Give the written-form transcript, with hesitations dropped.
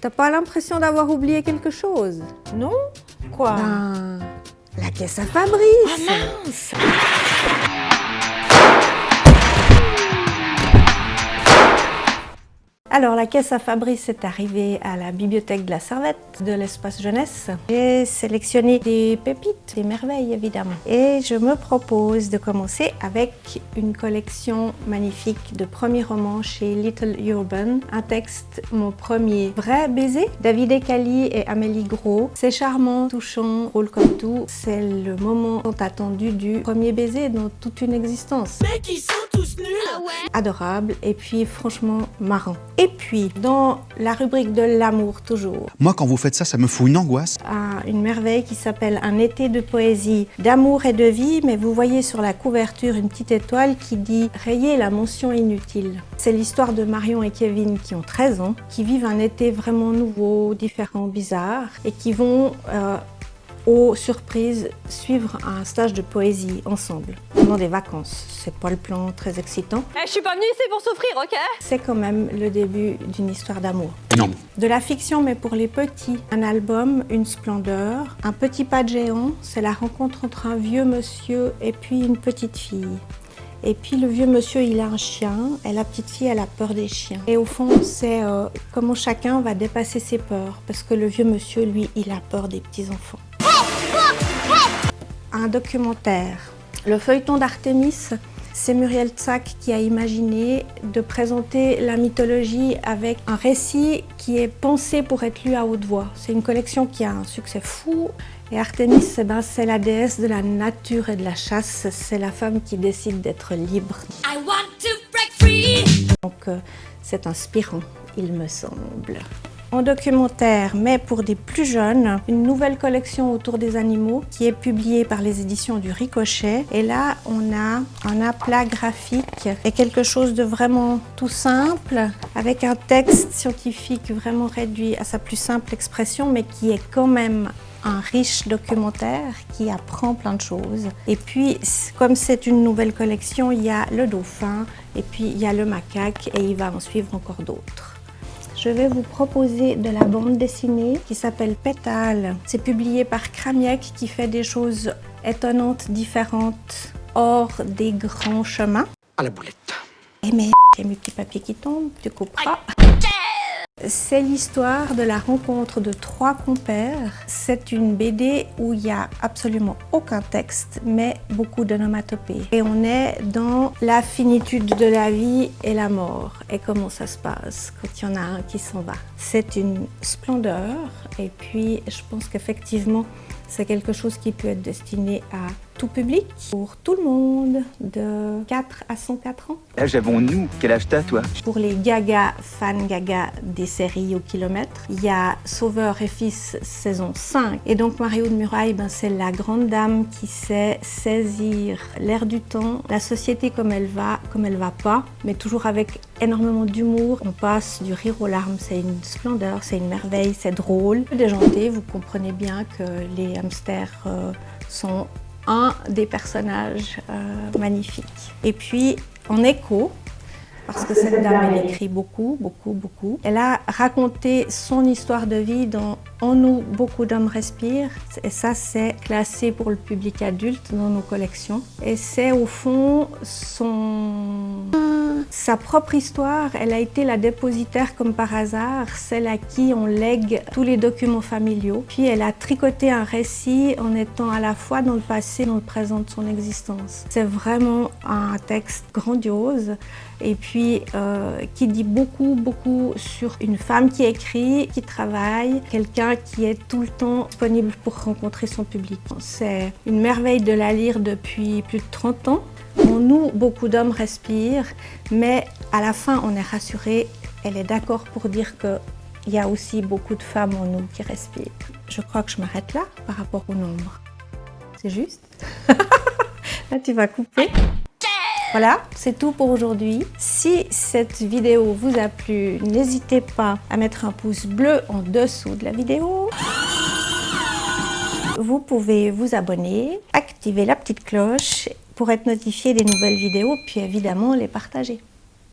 T'as pas l'impression d'avoir oublié quelque chose? Non? Quoi? Ben, la caisse à Fabrice. Ah mince! Alors, la caisse à Fabrice est arrivée à la bibliothèque de la Servette, de l'espace jeunesse. J'ai sélectionné des pépites, des merveilles évidemment. Et je me propose de commencer avec une collection magnifique de premiers romans chez Little Urban. Un texte, mon premier vrai baiser, David Ecali et Amélie Gros. C'est charmant, touchant, drôle comme tout. C'est le moment tant attendu du premier baiser dans toute une existence. Mec, ils sont tous nuls! Ah ouais? Adorable et puis franchement marrant. Et puis, dans la rubrique de l'amour toujours, Moi, quand vous faites ça, ça me fout une angoisse. une merveille qui s'appelle Un été de poésie, d'amour et de vie, mais vous voyez sur la couverture une petite étoile qui dit « Rayez la mention inutile ». C'est l'histoire de Marion et Kevin qui ont 13 ans, qui vivent un été vraiment nouveau, différent, bizarre, et qui vont aux surprises, suivre un stage de poésie ensemble pendant des vacances. C'est pas le plan très excitant. Je suis pas venue ici pour souffrir, ok? C'est quand même le début d'une histoire d'amour. Non. De la fiction, mais pour les petits. Un album, une splendeur, un petit pas de géant, c'est la rencontre entre un vieux monsieur et puis une petite fille. Et puis le vieux monsieur, il a un chien, et la petite fille, elle a peur des chiens. Et au fond, c'est comment chacun va dépasser ses peurs, parce que le vieux monsieur, lui, il a peur des petits-enfants. Un documentaire. Le feuilleton d'Artémis, c'est Muriel Tsack qui a imaginé de présenter la mythologie avec un récit qui est pensé pour être lu à haute voix. C'est une collection qui a un succès fou. Et Artémis, c'est la déesse de la nature et de la chasse. C'est la femme qui décide d'être libre. I want to break free! Donc c'est inspirant, il me semble. En documentaire, mais pour des plus jeunes, une nouvelle collection autour des animaux qui est publiée par les éditions du Ricochet. Et là, on a un aplat graphique et quelque chose de vraiment tout simple, avec un texte scientifique vraiment réduit à sa plus simple expression, mais qui est quand même un riche documentaire qui apprend plein de choses. Et puis, comme c'est une nouvelle collection, il y a le dauphin et puis il y a le macaque et il va en suivre encore d'autres. Je vais vous proposer de la bande dessinée qui s'appelle Pétale. C'est publié par Kramiek qui fait des choses étonnantes, différentes, hors des grands chemins. À la boulette. Et mais il y a mes petits papiers qui tombent, tu couperas. C'est l'histoire de la rencontre de trois compères. C'est une BD où il n'y a absolument aucun texte, mais beaucoup d'onomatopées. Et on est dans la finitude de la vie et la mort. Et comment ça se passe quand il y en a un qui s'en va. C'est une splendeur. Et puis, je pense qu'effectivement, c'est quelque chose qui peut être destiné à tout public, pour tout le monde, de 4 à 104 ans. L'âge avons-nous? Quel âge t'as, toi? Pour les gaga, fans gaga des séries au kilomètre, il y a Sauveur et Fils saison 5. Et donc Mario de Muraille, c'est la grande dame qui sait saisir l'air du temps, la société comme elle va pas, mais toujours avec énormément d'humour. On passe du rire aux larmes, c'est une splendeur, c'est une merveille, c'est drôle. Déjanté, vous comprenez bien que les hamsters sont un des personnages magnifiques. Et puis, en écho, parce que cette dame, elle écrit beaucoup. Elle a raconté son histoire de vie dans En nous, beaucoup d'hommes respirent. Et ça, c'est classé pour le public adulte dans nos collections. Et c'est au fond sa propre histoire. Elle a été la dépositaire comme par hasard, celle à qui on lègue tous les documents familiaux. Puis elle a tricoté un récit en étant à la fois dans le passé et dans le présent de son existence. C'est vraiment un texte grandiose. Et puis qui dit beaucoup sur une femme qui écrit, qui travaille, quelqu'un qui est tout le temps disponible pour rencontrer son public. C'est une merveille de la lire depuis plus de 30 ans. En nous, beaucoup d'hommes respirent, mais à la fin, on est rassuré. Elle est d'accord pour dire qu'il y a aussi beaucoup de femmes en nous qui respirent. Je crois que je m'arrête là par rapport au nombre. C'est juste? Là, tu vas couper. Voilà, c'est tout pour aujourd'hui. Si cette vidéo vous a plu, n'hésitez pas à mettre un pouce bleu en dessous de la vidéo. Vous pouvez vous abonner, activer la petite cloche pour être notifié des nouvelles vidéos, puis évidemment les partager.